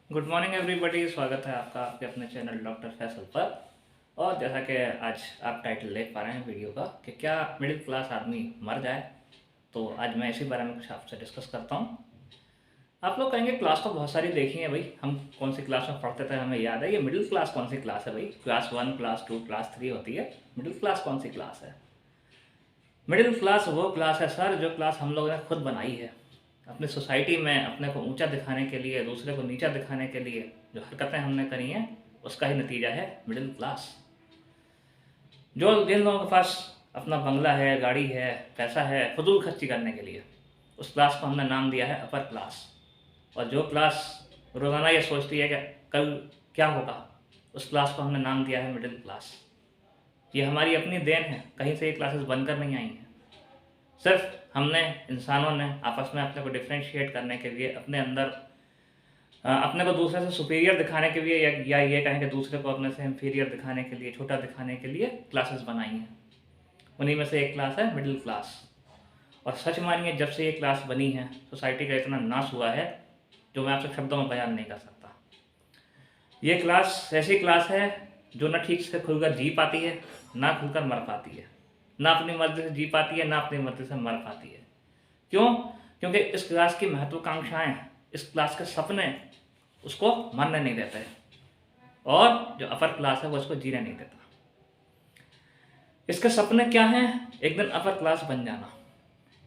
Good morning everybody. स्वागत है आपका आपके अपने चैनल डॉक्टर फैसल पर। और जैसा कि आज आप टाइटल देख पा रहे हैं वीडियो का कि क्या मिडिल क्लास आदमी मर जाए, तो आज मैं इसी बारे में कुछ आपसे डिस्कस करता हूँ। आप लोग कहेंगे क्लास तो बहुत सारी देखी है भाई, हम कौन सी क्लास में पढ़ते थे हमें याद है। ये मिडिल क्लास कौन सी क्लास है भाई? क्लास 1, क्लास 2, क्लास 3 होती है, मिडिल क्लास कौन सी क्लास है? मिडिल क्लास वो क्लास है सर जो क्लास हम लोगों ने खुद बनाई है अपनी सोसाइटी में, अपने को ऊंचा दिखाने के लिए, दूसरे को नीचा दिखाने के लिए जो हरकतें हमने करी हैं उसका ही नतीजा है मिडिल क्लास। जो जिन लोगों के पास अपना बंगला है, गाड़ी है, पैसा है फजूल खर्ची करने के लिए, उस क्लास को हमने नाम दिया है अपर क्लास। और जो क्लास रोज़ाना ये सोचती है कि कल क्या होगा, उस क्लास को हमने नाम दिया है मिडिल क्लास। ये हमारी अपनी देन है, कहीं से ये क्लासेस बनकर नहीं आई हैं। सिर्फ हमने इंसानों ने आपस में अपने को डिफ्रेंशिएट करने के लिए, अपने अंदर अपने को दूसरे से सुपीरियर दिखाने के लिए, या ये कहें कि दूसरे को अपने से इंफीरियर दिखाने के लिए, छोटा दिखाने के लिए क्लासेस बनाई हैं। उन्हीं में से एक क्लास है मिडिल क्लास। और सच मानिए, जब से ये क्लास बनी है सोसाइटी का इतना नाश हुआ है जो मैं आपसे शब्दों में बयान नहीं कर सकता। ये क्लास ऐसी क्लास है जो ना ठीक से खुलकर जी पाती है, ना खुलकर मर पाती है, ना अपनी मर्जी से जी पाती है, ना अपनी मर्जी से मर पाती है। क्यों? क्योंकि इस क्लास की महत्वाकांक्षाएं, इस क्लास के सपने उसको मरने नहीं देते, और जो अपर क्लास है वो इसको जीने नहीं देता। इसके सपने क्या हैं? एक दिन अपर क्लास बन जाना,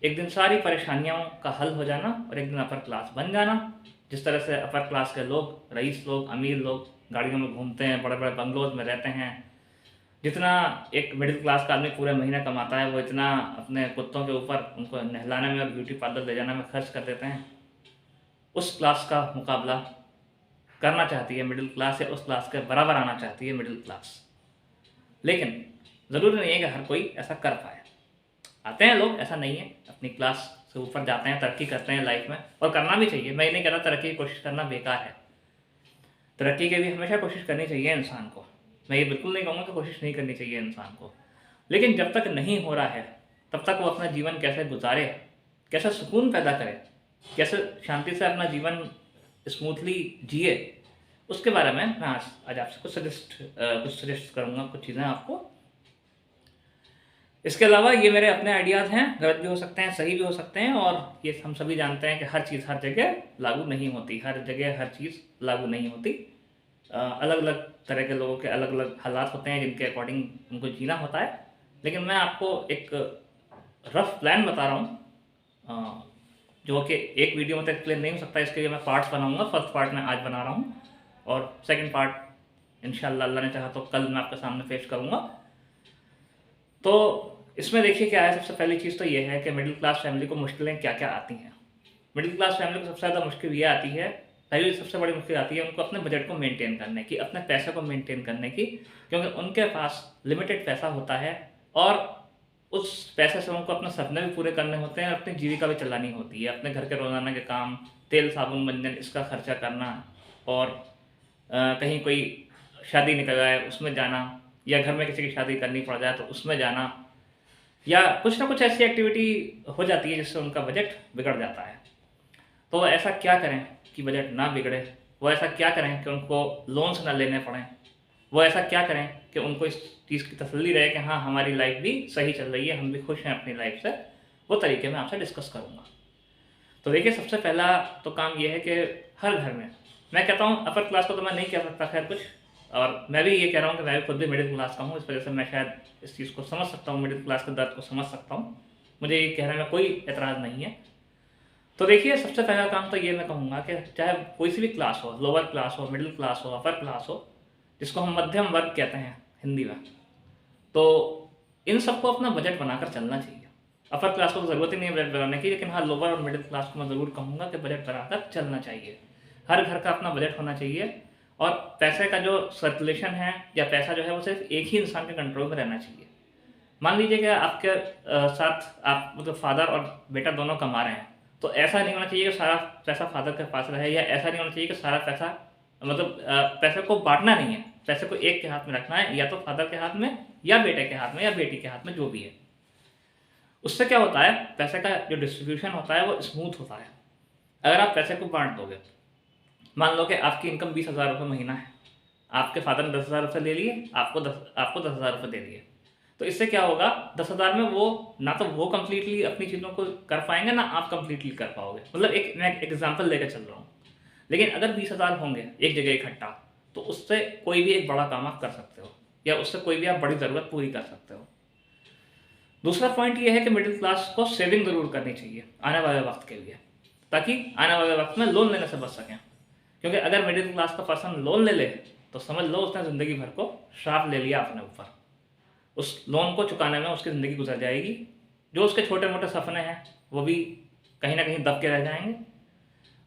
एक दिन सारी परेशानियों का हल हो जाना, और एक दिन अपर क्लास बन जाना। जिस तरह से अपर क्लास के लोग, रईस लोग, अमीर लोग गाड़ियों में घूमते हैं, बड़े बड़े बंगलोज में रहते हैं, जितना एक मिडिल क्लास का आदमी पूरे महीने कमाता है वो इतना अपने कुत्तों के ऊपर उनको नहलाने में और ब्यूटी पार्लर ले जाने में खर्च कर देते हैं। उस क्लास का मुकाबला करना चाहती है मिडिल क्लास, या उस क्लास के बराबर आना चाहती है मिडिल क्लास। लेकिन ज़रूरी नहीं है कि हर कोई ऐसा कर पाए। आते हैं लोग, ऐसा नहीं है, अपनी क्लास से ऊपर जाते हैं, तरक्की करते हैं लाइफ में, और करना भी चाहिए। मैं ये नहीं कह रहा तरक्की की कोशिश करना बेकार है, तरक्की के लिए हमेशा कोशिश करनी चाहिए इंसान को। मैं ये बिल्कुल नहीं कहूँगा कि कोशिश नहीं करनी चाहिए इंसान को, लेकिन जब तक नहीं हो रहा है तब तक वो अपना जीवन कैसे गुजारे, कैसे सुकून पैदा करे, कैसे शांति से अपना जीवन स्मूथली जिए, उसके बारे में मैं आज आपसे कुछ सजेस्ट करूँगा, कुछ चीज़ें आपको। इसके अलावा ये मेरे अपने आइडियाज़ हैं, गलत भी हो सकते हैं, सही भी हो सकते हैं, और ये हम सभी जानते हैं कि हर चीज़ हर जगह लागू नहीं होती, हर जगह हर चीज़ लागू नहीं होती। अलग अलग तरह के लोगों के अलग अलग हालात होते हैं जिनके अकॉर्डिंग उनको जीना होता है। लेकिन मैं आपको एक रफ प्लान बता रहा हूँ, जो कि एक वीडियो में तो एक्सप्लेन नहीं हो सकता। इसके लिए मैं पार्ट्स बनाऊंगा। फर्स्ट पार्ट मैं आज बना रहा हूँ, और सेकंड पार्ट इंशाल्लाह अल्लाह ने चाहा तो कल मैं आपके सामने पेश करूँगा। तो इसमें देखिए क्या है। सबसे पहली चीज़ तो ये है कि मिडिल क्लास फैमिली को मुश्किलें क्या क्या आती हैं। मिडिल क्लास फैमिली को सबसे ज़्यादा मुश्किल ये आती है, पहली सबसे बड़ी मुश्किल आती है उनको अपने बजट को मेंटेन करने की, अपने पैसे को मेंटेन करने की। क्योंकि उनके पास लिमिटेड पैसा होता है, और उस पैसे से उनको अपने सपने भी पूरे करने होते हैं, अपनी जीविका भी चलानी होती है, अपने घर के रोज़ाना के काम, तेल साबुन मंजन इसका खर्चा करना, और कहीं कोई शादी निकल जाए उसमें जाना, या घर में किसी की शादी करनी पड़ जाए तो उसमें जाना, या कुछ ना कुछ ऐसी एक्टिविटी हो जाती है जिससे उनका बजट बिगड़ जाता है। तो ऐसा क्या करें कि बजट ना बिगड़े? वो ऐसा क्या करें कि उनको लोन्स ना लेने पड़ें? वो ऐसा क्या करें कि उनको इस चीज़ की तसल्ली रहे कि हाँ, हमारी लाइफ भी सही चल रही है, हम भी खुश हैं अपनी लाइफ से? वो तरीके मैं आपसे डिस्कस करूँगा। तो देखिए, सबसे पहला तो काम ये है कि हर घर में, मैं कहता हूँ अपर क्लास को तो मैं नहीं कह सकता खैर कुछ, और मैं भी ये कह रहा हूँ कि मैं भी खुद भी मिडिल क्लास का हूँ, इस वजह से मैं शायद इस चीज़ को समझ सकता हूँ, मिडिल क्लास के दर्द को समझ सकता हूँ। मुझे ये कहने में कोई एतराज़ नहीं है। तो देखिए, सबसे पहला काम तो ये मैं कहूँगा कि चाहे कोई सी भी क्लास हो, लोअर क्लास हो, मिडिल क्लास हो, अपर क्लास हो, जिसको हम मध्यम वर्ग कहते हैं हिंदी में, तो इन सबको अपना बजट बनाकर चलना चाहिए। अपर क्लास को तो ज़रूरत ही नहीं है बजट बनाने की, लेकिन हाँ, लोअर और मिडिल क्लास को मैं ज़रूर कहूँगा कि बजट बनाकर चलना चाहिए। हर घर का अपना बजट होना चाहिए, और पैसे का जो सर्कुलेशन है या पैसा जो है वो सिर्फ एक ही इंसान के कंट्रोल में रहना चाहिए। मान लीजिए कि आपके साथ आप मतलब फादर और बेटा दोनों कमा रहे हैं, तो ऐसा नहीं होना चाहिए कि सारा पैसा फादर के पास रहे, या ऐसा नहीं होना चाहिए कि सारा पैसा मतलब पैसे को बांटना नहीं है, पैसे को एक के हाथ में रखना है, या तो फादर के हाथ में, या बेटे के हाथ में, या बेटी के हाथ में, जो भी है। उससे क्या होता है, पैसे का जो डिस्ट्रीब्यूशन होता है वो स्मूथ होता है। अगर आप पैसे को बांट दोगे मान लो कि आपकी इनकम 20,000 रुपये महीना है, आपके फादर ने 10,000 रुपये ले लिए, आपको 10,000 रुपये दे दिए। तो इससे क्या होगा, 10,000 में वो ना तो वो कंप्लीटली अपनी चीज़ों को कर पाएंगे, ना आप कंप्लीटली कर पाओगे। मतलब मैं एक एग्जाम्पल लेकर चल रहा हूँ। लेकिन अगर 20,000 होंगे एक जगह इकट्ठा, तो उससे कोई भी एक बड़ा काम आप कर सकते हो, या उससे कोई भी आप बड़ी ज़रूरत पूरी कर सकते हो। दूसरा पॉइंट ये है कि मिडिल क्लास को सेविंग ज़रूर करनी चाहिए आने वाले वक्त के लिए, ताकि आने वाले वक्त में लोन लेने से बच सकें। क्योंकि अगर मिडिल क्लास का पर्सन लोन ले ले, तो समझ लो उसने ज़िंदगी भर को श्राप ले लिया अपने ऊपर। उस लोन को चुकाने में उसकी ज़िंदगी गुजर जाएगी। जो उसके छोटे मोटे सपने हैं वो भी कहीं ना कहीं दब के रह जाएंगे।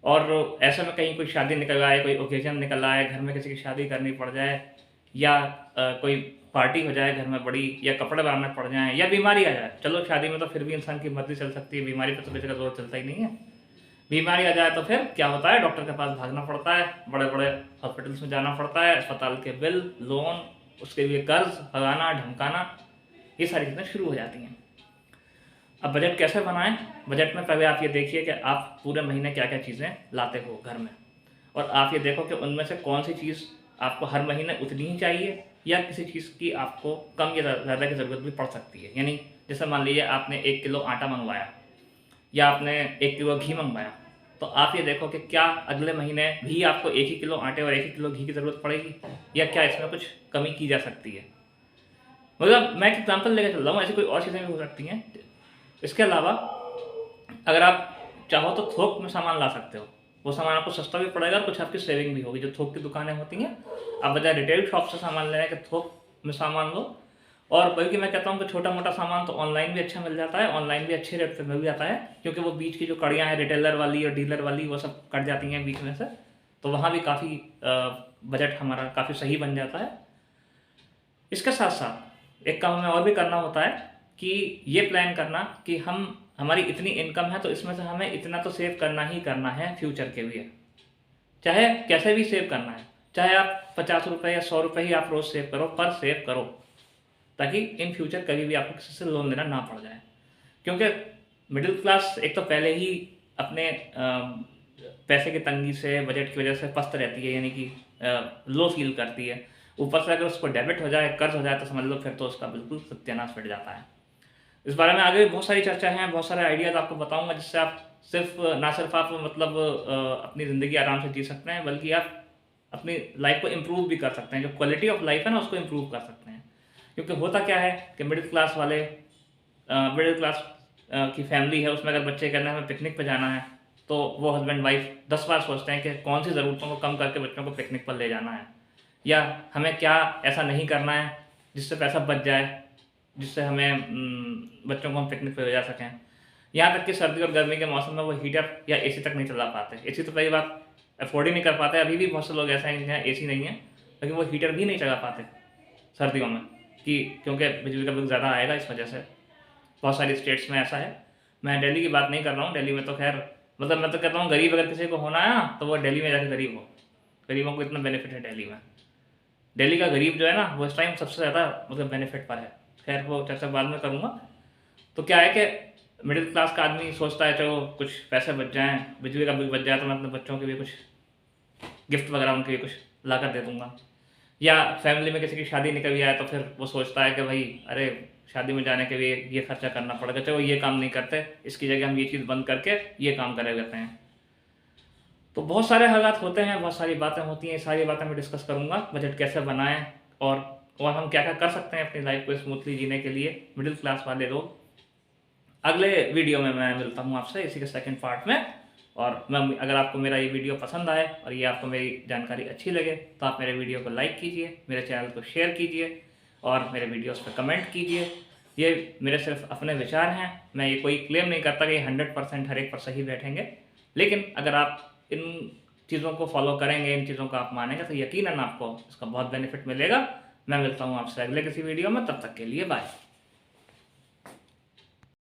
और ऐसे में कहीं कोई शादी निकल आए, कोई ओकेजन निकल आए, घर में किसी की शादी करनी पड़ जाए, या कोई पार्टी हो जाए घर में बड़ी, या कपड़े बनाने पड़ जाएं, या बीमारी आ जाए। चलो शादी में तो फिर भी इंसान की मर्जी चल सकती है, बीमारी पर तो किसी का जोर चलता ही नहीं है। बीमारी आ जाए तो फिर क्या होता है, डॉक्टर के पास भागना पड़ता है, बड़े बड़े हॉस्पिटल्स में जाना पड़ता है, अस्पताल के बिल, लोन, उसके लिए कर्ज, भगाना ढमकाना, ये सारी चीज़ें शुरू हो जाती हैं। अब बजट कैसे बनाएं? बजट में पहले आप ये देखिए कि आप पूरे महीने क्या क्या चीज़ें लाते हो घर में, और आप ये देखो कि उनमें से कौन सी चीज़ आपको हर महीने उतनी ही चाहिए, या किसी चीज़ की आपको कम या ज़्यादा की ज़रूरत भी पड़ सकती है। यानी जैसे मान लीजिए आपने 1 किलो आटा मंगवाया, या आपने 1 किलो घी मंगवाया, तो आप ये देखो कि क्या अगले महीने भी आपको 1 ही किलो आटे और 1 ही किलो घी की ज़रूरत पड़ेगी, या क्या इसमें कुछ कमी की जा सकती है। मतलब मैं एक एग्जाम्पल लेकर चल रहा हूँ, ऐसी कोई और चीज़ें भी हो सकती हैं। इसके अलावा अगर आप चाहो तो थोक में सामान ला सकते हो, वो सामान आपको सस्ता भी पड़ेगा और कुछ आपकी सेविंग भी होगी। जो थोक की दुकानें होती हैं, आप बजाय रिटेल शॉप से सामान लेने के थोक में सामान लो। और बल्कि मैं कहता हूँ कि छोटा मोटा सामान तो ऑनलाइन भी अच्छा मिल जाता है, ऑनलाइन भी अच्छे रेट पे मिल जाता है, क्योंकि वो बीच की जो कड़ियाँ हैं रिटेलर वाली और डीलर वाली, वो सब कट जाती हैं बीच में से, तो वहाँ भी काफ़ी बजट हमारा काफ़ी सही बन जाता है। इसके साथ साथ एक काम हमें और भी करना होता है कि ये प्लान करना कि हमारी इतनी इनकम है, तो इसमें से हमें इतना तो सेव करना ही करना है फ्यूचर के लिए, चाहे कैसे भी सेव करना है। चाहे आप 50 रुपये या 100 रुपये ही आप रोज़ सेव करो, पर सेव करो, ताकि इन फ्यूचर कभी भी आपको किसी से लोन लेना ना पड़ जाए। क्योंकि मिडिल क्लास एक तो पहले ही अपने पैसे की तंगी से, बजट की वजह से पस्त रहती है, यानी कि लो फील करती है। ऊपर से अगर उसको डेबिट हो जाए, कर्ज हो जाए, तो समझ लो फिर तो उसका बिल्कुल सत्यानाश मिट जाता है। इस बारे में आगे भी बहुत सारी चर्चा हैं, बहुत सारे आइडियाज़ आपको बताऊंगा, जिससे आप ना सिर्फ आप मतलब अपनी ज़िंदगी आराम से जी सकते हैं, बल्कि आप अपनी लाइफ को इम्प्रूव भी कर सकते हैं। जो क्वालिटी ऑफ लाइफ है ना, उसको इम्प्रूव कर सकते हैं। क्योंकि होता क्या है कि मिडिल क्लास की फैमिली है, उसमें अगर बच्चे कहते हैं हमें पिकनिक पे जाना है, तो वो हस्बैंड वाइफ 10 बार सोचते हैं कि कौन सी ज़रूरतों को कम करके बच्चों को पिकनिक पर ले जाना है, या हमें क्या ऐसा नहीं करना है जिससे पैसा बच जाए, जिससे हमें बच्चों को हम पिकनिक पे ले जा सकें। यहाँ तक कि सर्दी और गर्मी के मौसम में वो हीटर या एसी तक नहीं चला पाते। एसी तो पहली बात अफोर्ड ही नहीं कर पाते। अभी भी बहुत से लोग ऐसे हैं जिनके एसी नहीं है, लेकिन वो हीटर भी नहीं चला पाते सर्दियों में, क्योंकि बिजली का बिल ज़्यादा आएगा। इस वजह से बहुत सारी स्टेट्स में ऐसा है। मैं दिल्ली की बात नहीं कर रहा हूँ, दिल्ली में तो खैर मतलब मैं तो कहता हूँ गरीब अगर किसी को होना है ना, तो वो दिल्ली में जाके गरीब हो। गरीबों को इतना बेनिफिट है दिल्ली में। दिल्ली का गरीब जो है ना, वो इस टाइम सबसे ज़्यादा मतलब बेनिफिट पर है। खैर वो चर्चा बाद में करूँगा। तो क्या है कि मिडिल क्लास का आदमी सोचता है चलो कुछ पैसे बच जाएँ, बिजली का बिल बच जाए, तो मैं अपने बच्चों के लिए कुछ गिफ्ट वगैरह उनके लिए कुछ ला कर दे दूँगा। या फैमिली में किसी की शादी निकल गया है, तो फिर वो सोचता है कि भाई अरे शादी में जाने के लिए ये खर्चा करना पड़ेगा, चलो ये काम नहीं करते, इसकी जगह हम ये चीज़ बंद करके ये काम करे लेते हैं। तो बहुत सारे हालात होते हैं, बहुत सारी बातें होती हैं। सारी बातें मैं डिस्कस करूँगा, बजट कैसे बनाएं और हम क्या क्या कर सकते हैं अपनी लाइफ को स्मूथली जीने के लिए, मिडिल क्लास वाले लोग। अगले वीडियो में मैं मिलता हूँ आपसे, इसी के सेकंड पार्ट में। और मैं अगर आपको मेरा ये वीडियो पसंद आए और ये आपको मेरी जानकारी अच्छी लगे, तो आप मेरे वीडियो को लाइक कीजिए, मेरे चैनल को शेयर कीजिए और मेरे वीडियोस पर कमेंट कीजिए। ये मेरे सिर्फ अपने विचार हैं, मैं ये कोई क्लेम नहीं करता कि 100% हर एक पर सही बैठेंगे। लेकिन अगर आप इन चीज़ों को फॉलो करेंगे, इन चीज़ों को आप मानेंगे, तो यकीनन आपको इसका बहुत बेनिफिट मिलेगा। मैं मिलता हूँ आपसे अगले किसी वीडियो में, तब तक के लिए बाय।